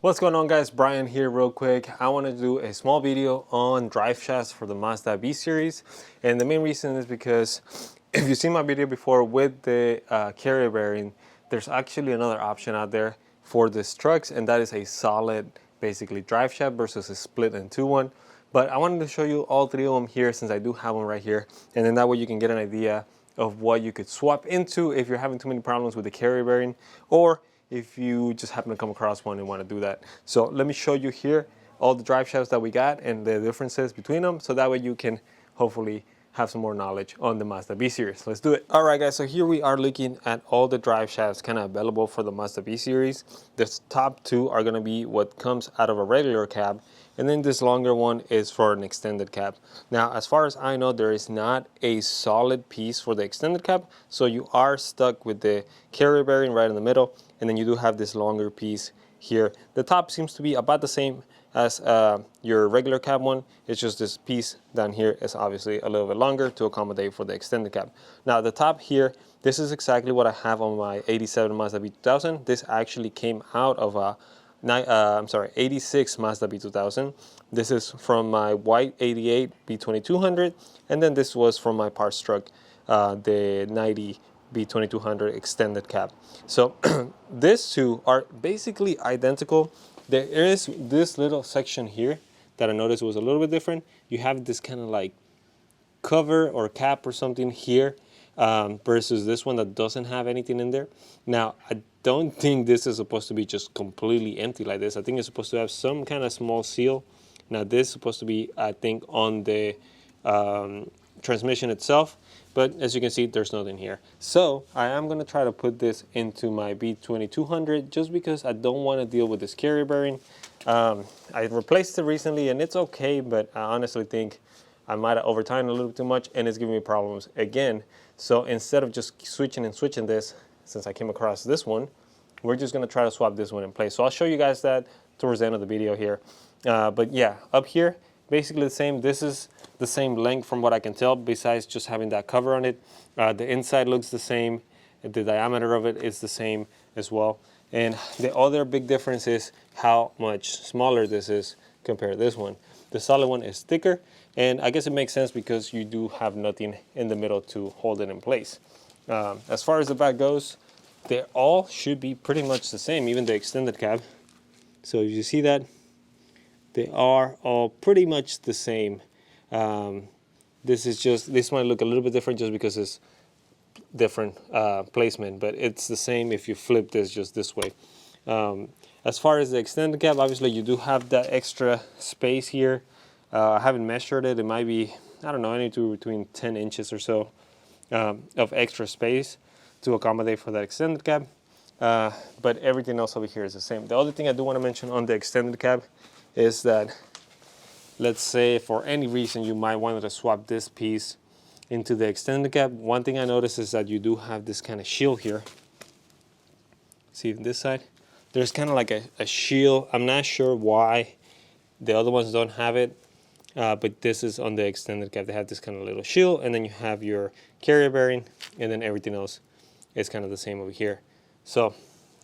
What's going on, guys? Brian here real quick. I want to do a small video on drive shafts for the Mazda B series, and the main reason is because if you've seen my video before with the carrier bearing, there's actually another option out there for these trucks, and that is a solid basically drive shaft versus a split in two one. But I wanted to show you all three of them here since I do have one right here, and then that way you can get an idea of what you could swap into if you're having too many problems with the carrier bearing, or if you just happen to come across one and want to do that. So let me show you here all the drive shafts that we got and the differences between them, so that way you can hopefully have some more knowledge on the Mazda B series. Let's do it. All right, guys, so here we are looking at all the drive shafts kind of available for the Mazda B series. The top two are going to be what comes out of a regular cab, and then this longer one is for an extended cab. Now, as far as I know, there is not a solid piece for the extended cab, so you are stuck with the carrier bearing right in the middle, and then you do have this longer piece here. The top seems to be about the same as your regular cab one. It's just this piece down here is obviously a little bit longer to accommodate for the extended cab. Now the top here, this is exactly what I have on my 87 Mazda B2000. This actually came out of a 86 Mazda B2000. This is from my white 88 B2200, and then this was from my parts truck, the 90 B2200 extended cab. So these two are basically identical. There is this little section here that I noticed was a little bit different. You have this kind of like cover or cap or something here versus this one that doesn't have anything in there. Now, I don't think this is supposed to be just completely empty like this. I think it's supposed to have some kind of small seal. Now, this is supposed to be, I think, on the transmission itself, but as you can see, there's nothing here. So I am going to try to put this into my B2200 just because I don't want to deal with this carrier bearing. I replaced it recently and it's okay, but I honestly think I might have overtimed a little bit too much and it's giving me problems again. So instead of just switching this, since I came across this one, we're just going to try to swap this one in place. So I'll show you guys that towards the end of the video here. But yeah, up here, basically the same. This is the same length from what I can tell, besides just having that cover on it. The inside looks the same. The diameter of it is the same as well. And the other big difference is how much smaller this is compared to this one. The solid one is thicker, and I guess it makes sense because you do have nothing in the middle to hold it in place. As far as the back goes, they all should be pretty much the same, even the extended cab. So if you see that, they are all pretty much the same. This might look a little bit different just because it's different placement, but it's the same if you flip this just this way. As far as the extended cab, obviously you do have that extra space here. I haven't measured it. It might be, I don't know, anything between 10 inches or so of extra space to accommodate for that extended cab. But everything else over here is the same. The other thing I do want to mention on the extended cab is that, let's say for any reason you might want to swap this piece into the extended cab. One thing I noticed is that you do have this kind of shield here. See this side? There's kind of like a shield. I'm not sure why the other ones don't have it, but this is on the extended cab. They have this kind of little shield, and then you have your carrier bearing, and then everything else is kind of the same over here. So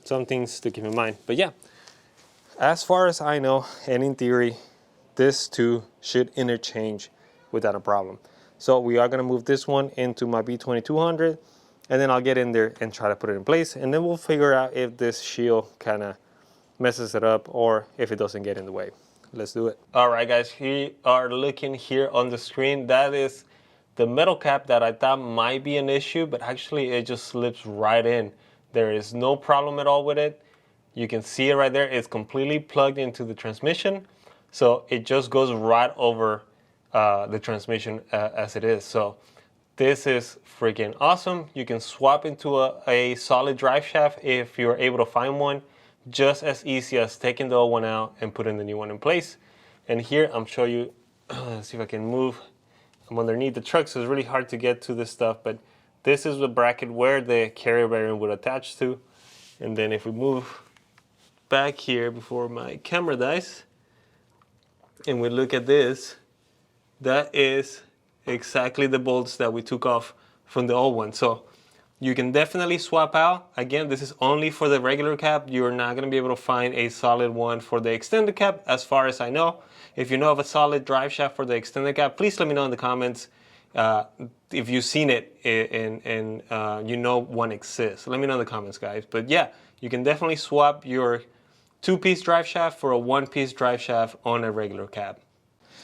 some things to keep in mind. But yeah, as far as I know, and in theory, this two should interchange without a problem. So we are going to move this one into my B2200, and then I'll get in there and try to put it in place, and then we'll figure out if this shield kind of messes it up or if it doesn't get in the way. Let's do it. All right, guys, we are looking here on the screen. That is the metal cap that I thought might be an issue, but actually it just slips right in. There is no problem at all with it. You can see it right there. It's completely plugged into the transmission. So it just goes right over the transmission as it is. So this is freaking awesome. You can swap into a solid drive shaft if you're able to find one, just as easy as taking the old one out and putting the new one in place. And here I'm showing you, let's see if I can move. I'm underneath the truck, so it's really hard to get to this stuff, but this is the bracket where the carrier bearing would attach to. And then if we move back here before my camera dies, and we look at this, that is exactly the bolts that we took off from the old one. So You can definitely swap out. Again, this is only for the regular cap. You're not going to be able to find a solid one for the extended cap as far as I know. If you know of a solid drive shaft for the extended cap, please let me know in the comments. If you've seen it and you know one exists. Let me know in the comments, guys. But yeah, you can definitely swap your 2-piece drive shaft for a 1-piece drive shaft on a regular cab.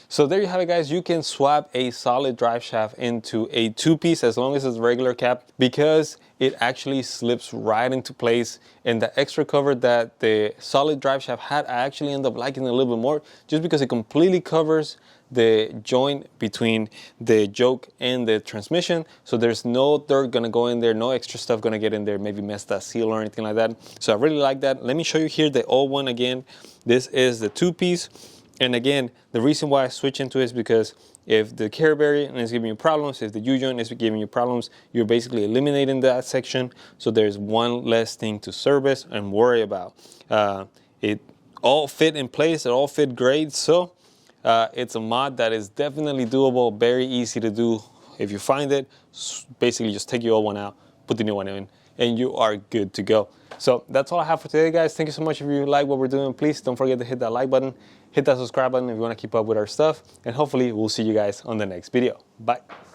So there you have it, guys. You can swap a solid drive shaft into a 2-piece as long as it's a regular cap, because it actually slips right into place. And the extra cover that the solid drive shaft had, I actually end up liking it a little bit more, just because it completely covers the joint between the yoke and the transmission. So there's no dirt gonna go in there, no extra stuff gonna get in there, maybe mess that seal or anything like that. So I really like that. Let me show you here the old one again. This is the 2-piece. And again, the reason why I switch into it is because if the carrier bearing is giving you problems, if the U-joint is giving you problems, you're basically eliminating that section. So there's one less thing to service and worry about. It all fit in place, it all fit great. So it's a mod that is definitely doable, very easy to do. If you find it, basically just take your old one out, put the new one in, and you are good to go. So that's all I have for today, guys. Thank you so much. If you like what we're doing, please don't forget to hit that like button, hit that subscribe button if you want to keep up with our stuff, and hopefully we'll see you guys on the next video. Bye.